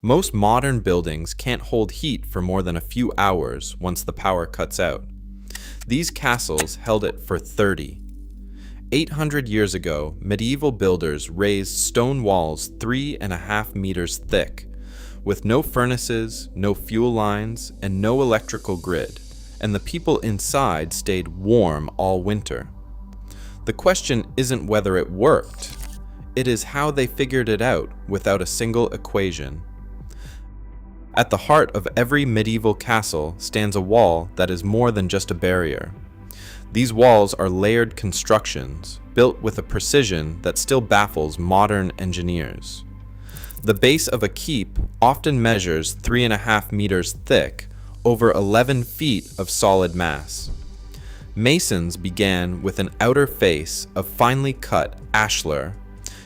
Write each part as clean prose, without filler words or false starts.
Most modern buildings can't hold heat for more than a few hours once the power cuts out. These castles held it for 30. 800 years ago, medieval builders raised stone walls 3.5 meters thick, with no furnaces, no fuel lines, and no electrical grid, and the people inside stayed warm all winter. The question isn't whether it worked, it is how they figured it out without a single equation. At the heart of every medieval castle stands a wall that is more than just a barrier. These walls are layered constructions, built with a precision that still baffles modern engineers. The base of a keep often measures 3.5 meters thick, over 11 feet of solid mass. Masons began with an outer face of finely cut ashlar,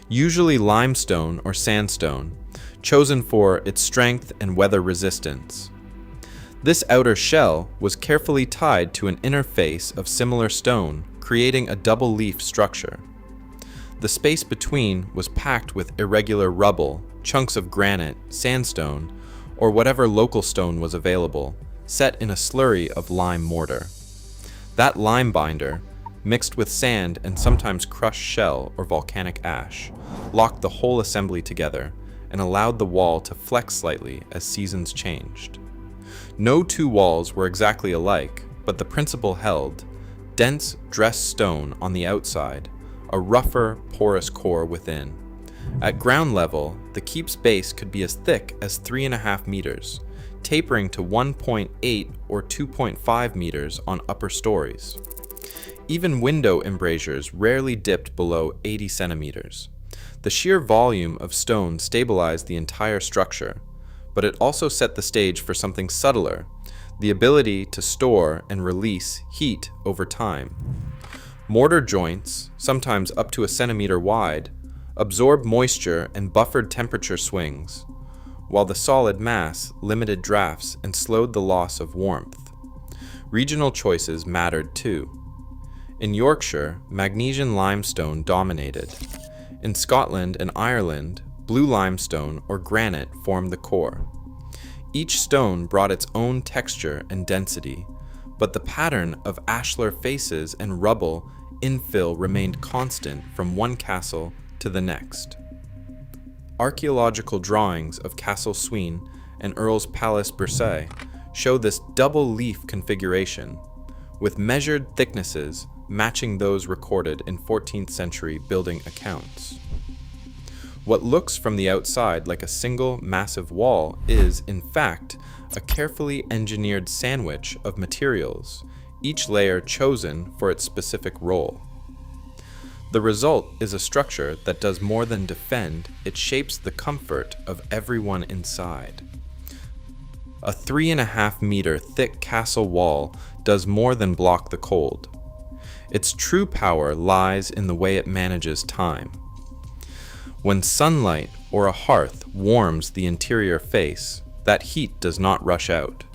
usually limestone or sandstone, chosen for its strength and weather resistance. This outer shell was carefully tied to an inner face of similar stone, creating a double leaf structure. The space between was packed with irregular rubble, chunks of granite, sandstone, or whatever local stone was available, set in a slurry of lime mortar. That lime binder, mixed with sand and sometimes crushed shell or volcanic ash, locked the whole assembly together and allowed the wall to flex slightly as seasons changed. No two walls were exactly alike, but the principle held: dense dressed stone on the outside, a rougher, porous core within. At ground level, the keep's base could be as thick as 3.5 meters, tapering to 1.8 or 2.5 meters on upper stories. Even window embrasures rarely dipped below 80 centimeters. The sheer volume of stone stabilized the entire structure, but it also set the stage for something subtler: the ability to store and release heat over time. Mortar joints, sometimes up to a centimeter wide, absorbed moisture and buffered temperature swings, while the solid mass limited drafts and slowed the loss of warmth. Regional choices mattered too. In Yorkshire, Magnesian limestone dominated. In Scotland and Ireland, blue limestone or granite formed the core. Each stone brought its own texture and density, but the pattern of ashlar faces and rubble infill remained constant from one castle to the next. Archaeological drawings of Castle Sween and Earl's Palace Bersay show this double leaf configuration, with measured thicknesses matching those recorded in 14th century building accounts. What looks from the outside like a single massive wall is, in fact, a carefully engineered sandwich of materials, each layer chosen for its specific role. The result is a structure that does more than defend, it shapes the comfort of everyone inside. A 3.5 meter thick castle wall does more than block the cold. Its true power lies in the way it manages time. When sunlight or a hearth warms the interior face, that heat does not rush out.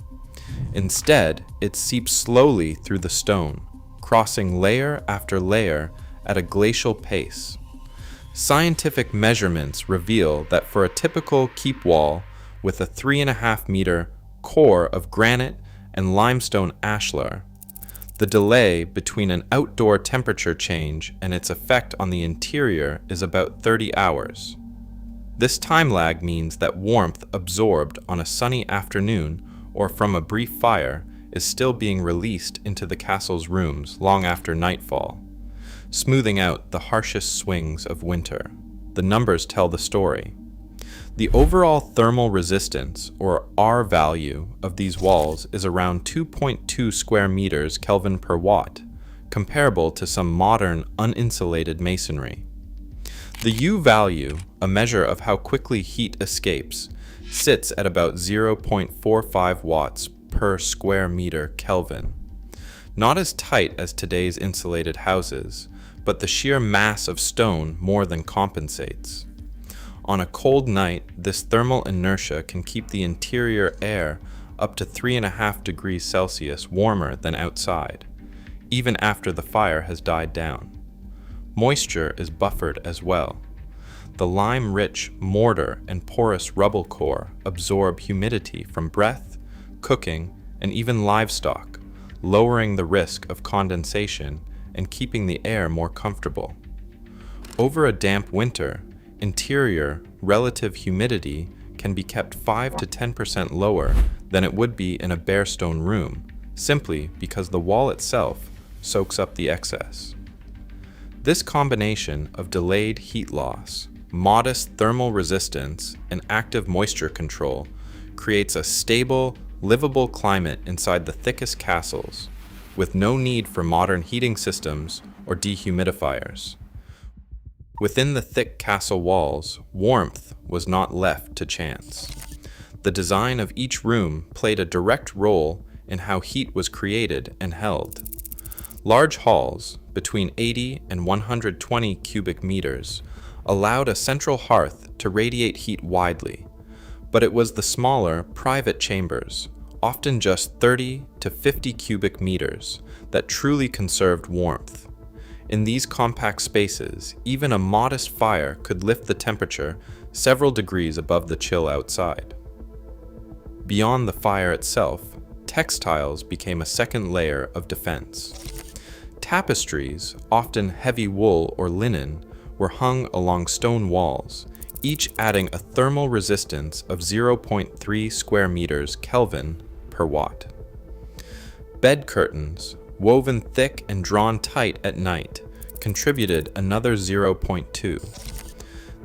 Instead, it seeps slowly through the stone, crossing layer after layer at a glacial pace. Scientific measurements reveal that for a typical keep wall with a 3.5 meter core of granite and limestone ashlar, the delay between an outdoor temperature change and its effect on the interior is about 30 hours. This time lag means that warmth absorbed on a sunny afternoon or from a brief fire is still being released into the castle's rooms long after nightfall, smoothing out the harshest swings of winter. The numbers tell the story. The overall thermal resistance, or R value, of these walls is around 2.2 square meters Kelvin per watt, comparable to some modern uninsulated masonry. The U value, a measure of how quickly heat escapes, sits at about 0.45 watts per square meter Kelvin. Not as tight as today's insulated houses, but the sheer mass of stone more than compensates. On a cold night, this thermal inertia can keep the interior air up to 3.5 degrees Celsius warmer than outside, even after the fire has died down. Moisture is buffered as well. The lime-rich mortar and porous rubble core absorb humidity from breath, cooking, and even livestock, lowering the risk of condensation and keeping the air more comfortable. Over a damp winter, interior relative humidity can be kept 5 to 10% lower than it would be in a bare stone room, simply because the wall itself soaks up the excess. This combination of delayed heat loss, modest thermal resistance, and active moisture control creates a stable, livable climate inside the thickest castles, with no need for modern heating systems or dehumidifiers. Within the thick castle walls, warmth was not left to chance. The design of each room played a direct role in how heat was created and held. Large halls, between 80 and 120 cubic meters, allowed a central hearth to radiate heat widely, but it was the smaller, private chambers, often just 30 to 50 cubic meters, that truly conserved warmth. In these compact spaces, even a modest fire could lift the temperature several degrees above the chill outside. Beyond the fire itself, textiles became a second layer of defense. Tapestries, often heavy wool or linen, were hung along stone walls, each adding a thermal resistance of 0.3 square meters Kelvin per watt. Bed curtains, woven thick and drawn tight at night, contributed another 0.2.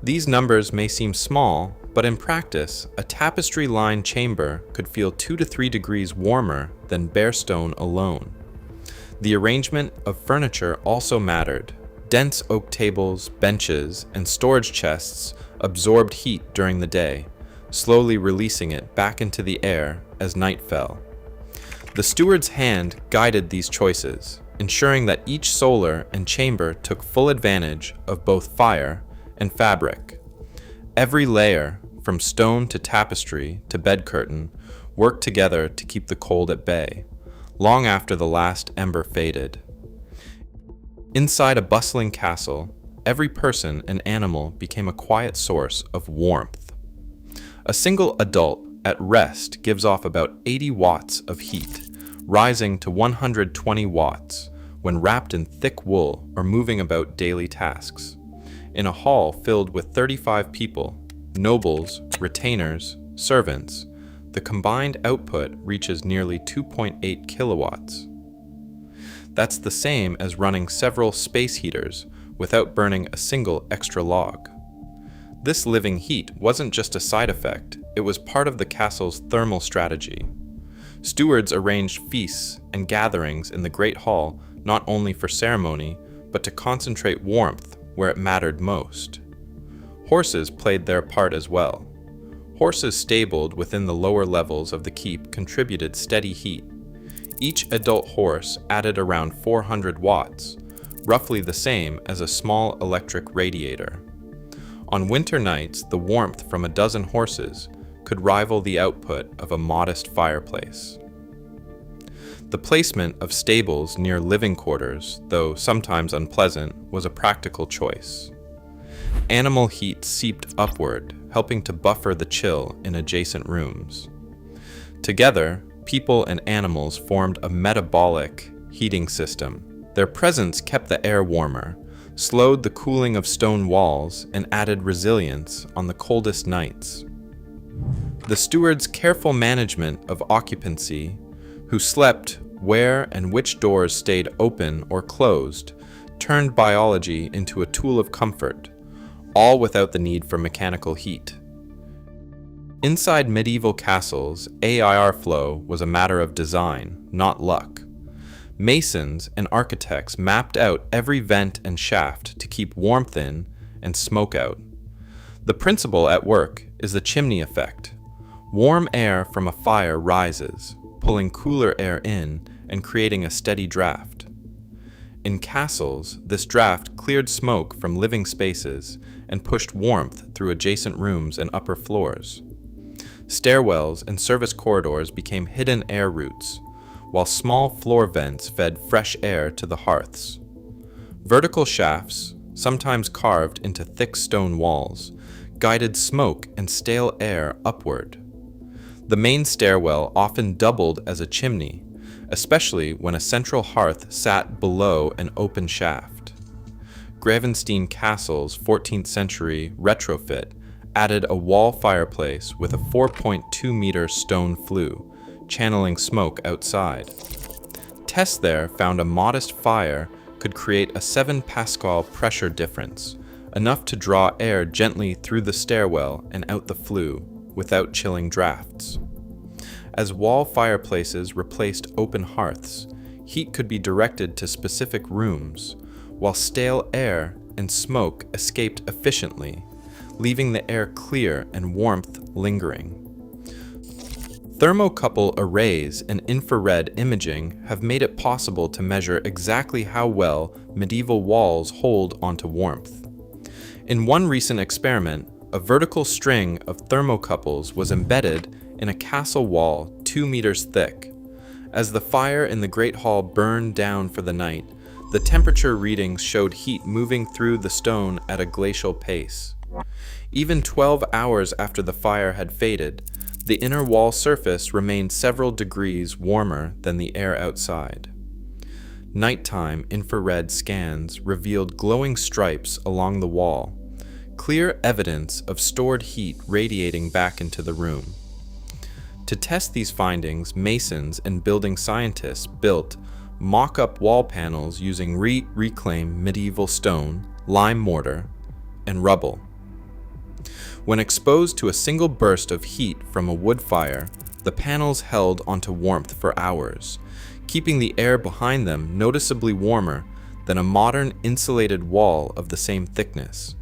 These numbers may seem small, but in practice, a tapestry-lined chamber could feel 2 to 3 degrees warmer than bare stone alone. The arrangement of furniture also mattered. Dense oak tables, benches, and storage chests absorbed heat during the day, slowly releasing it back into the air as night fell. The steward's hand guided these choices, ensuring that each solar and chamber took full advantage of both fire and fabric. Every layer, from stone to tapestry to bed curtain, worked together to keep the cold at bay, long after the last ember faded. Inside a bustling castle, every person and animal became a quiet source of warmth. A single adult at rest gives off about 80 watts of heat, rising to 120 watts when wrapped in thick wool or moving about daily tasks. In a hall filled with 35 people, nobles, retainers, servants, the combined output reaches nearly 2.8 kilowatts. That's the same as running several space heaters without burning a single extra log. This living heat wasn't just a side effect, it was part of the castle's thermal strategy. Stewards arranged feasts and gatherings in the Great Hall not only for ceremony, but to concentrate warmth where it mattered most. Horses played their part as well. Horses stabled within the lower levels of the keep contributed steady heat. Each adult horse added around 400 watts, roughly the same as a small electric radiator. On winter nights, the warmth from a dozen horses could rival the output of a modest fireplace. The placement of stables near living quarters, though sometimes unpleasant, was a practical choice. Animal heat seeped upward, helping to buffer the chill in adjacent rooms. Together, people and animals formed a metabolic heating system. Their presence kept the air warmer, slowed the cooling of stone walls, and added resilience on the coldest nights. The steward's careful management of occupancy, who slept where and which doors stayed open or closed, turned biology into a tool of comfort, all without the need for mechanical heat. Inside medieval castles, air flow was a matter of design, not luck. Masons and architects mapped out every vent and shaft to keep warmth in and smoke out. The principle at work is the chimney effect. Warm air from a fire rises, pulling cooler air in and creating a steady draft. In castles, this draft cleared smoke from living spaces and pushed warmth through adjacent rooms and upper floors. Stairwells and service corridors became hidden air routes, while small floor vents fed fresh air to the hearths. Vertical shafts, sometimes carved into thick stone walls, guided smoke and stale air upward. The main stairwell often doubled as a chimney, especially when a central hearth sat below an open shaft. Gravenstein Castle's 14th century retrofit added a wall fireplace with a 4.2-meter stone flue, channeling smoke outside. Tests there found a modest fire could create a 7 Pascal pressure difference, enough to draw air gently through the stairwell and out the flue, without chilling drafts. As wall fireplaces replaced open hearths, heat could be directed to specific rooms, while stale air and smoke escaped efficiently, leaving the air clear and warmth lingering. Thermocouple arrays and infrared imaging have made it possible to measure exactly how well medieval walls hold onto warmth. In one recent experiment, a vertical string of thermocouples was embedded in a castle wall 2 meters thick. As the fire in the Great Hall burned down for the night, the temperature readings showed heat moving through the stone at a glacial pace. Even 12 hours after the fire had faded, the inner wall surface remained several degrees warmer than the air outside. Nighttime infrared scans revealed glowing stripes along the wall, clear evidence of stored heat radiating back into the room. To test these findings, masons and building scientists built mock-up wall panels using reclaimed medieval stone, lime mortar, and rubble. When exposed to a single burst of heat from a wood fire, the panels held onto warmth for hours, keeping the air behind them noticeably warmer than a modern insulated wall of the same thickness.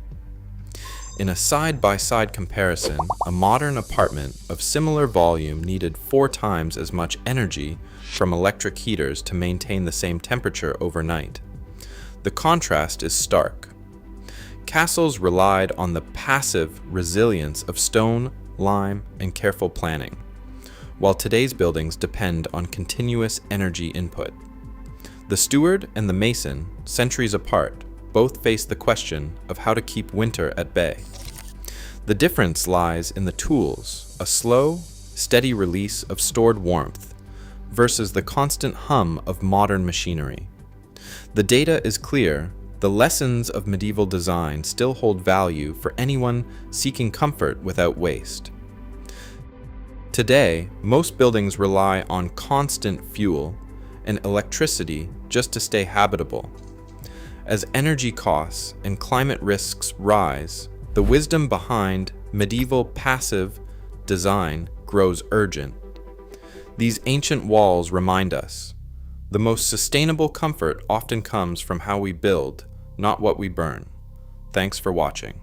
In a side-by-side comparison, a modern apartment of similar volume needed 4 times as much energy from electric heaters to maintain the same temperature overnight. The contrast is stark. Castles relied on the passive resilience of stone, lime, and careful planning, while today's buildings depend on continuous energy input. The steward and the mason, centuries apart, both face the question of how to keep winter at bay. The difference lies in the tools, a slow, steady release of stored warmth, versus the constant hum of modern machinery. The data is clear. The lessons of medieval design still hold value for anyone seeking comfort without waste. Today, most buildings rely on constant fuel and electricity just to stay habitable. As energy costs and climate risks rise, the wisdom behind medieval passive design grows urgent. These ancient walls remind us, the most sustainable comfort often comes from how we build, not what we burn. Thanks for watching.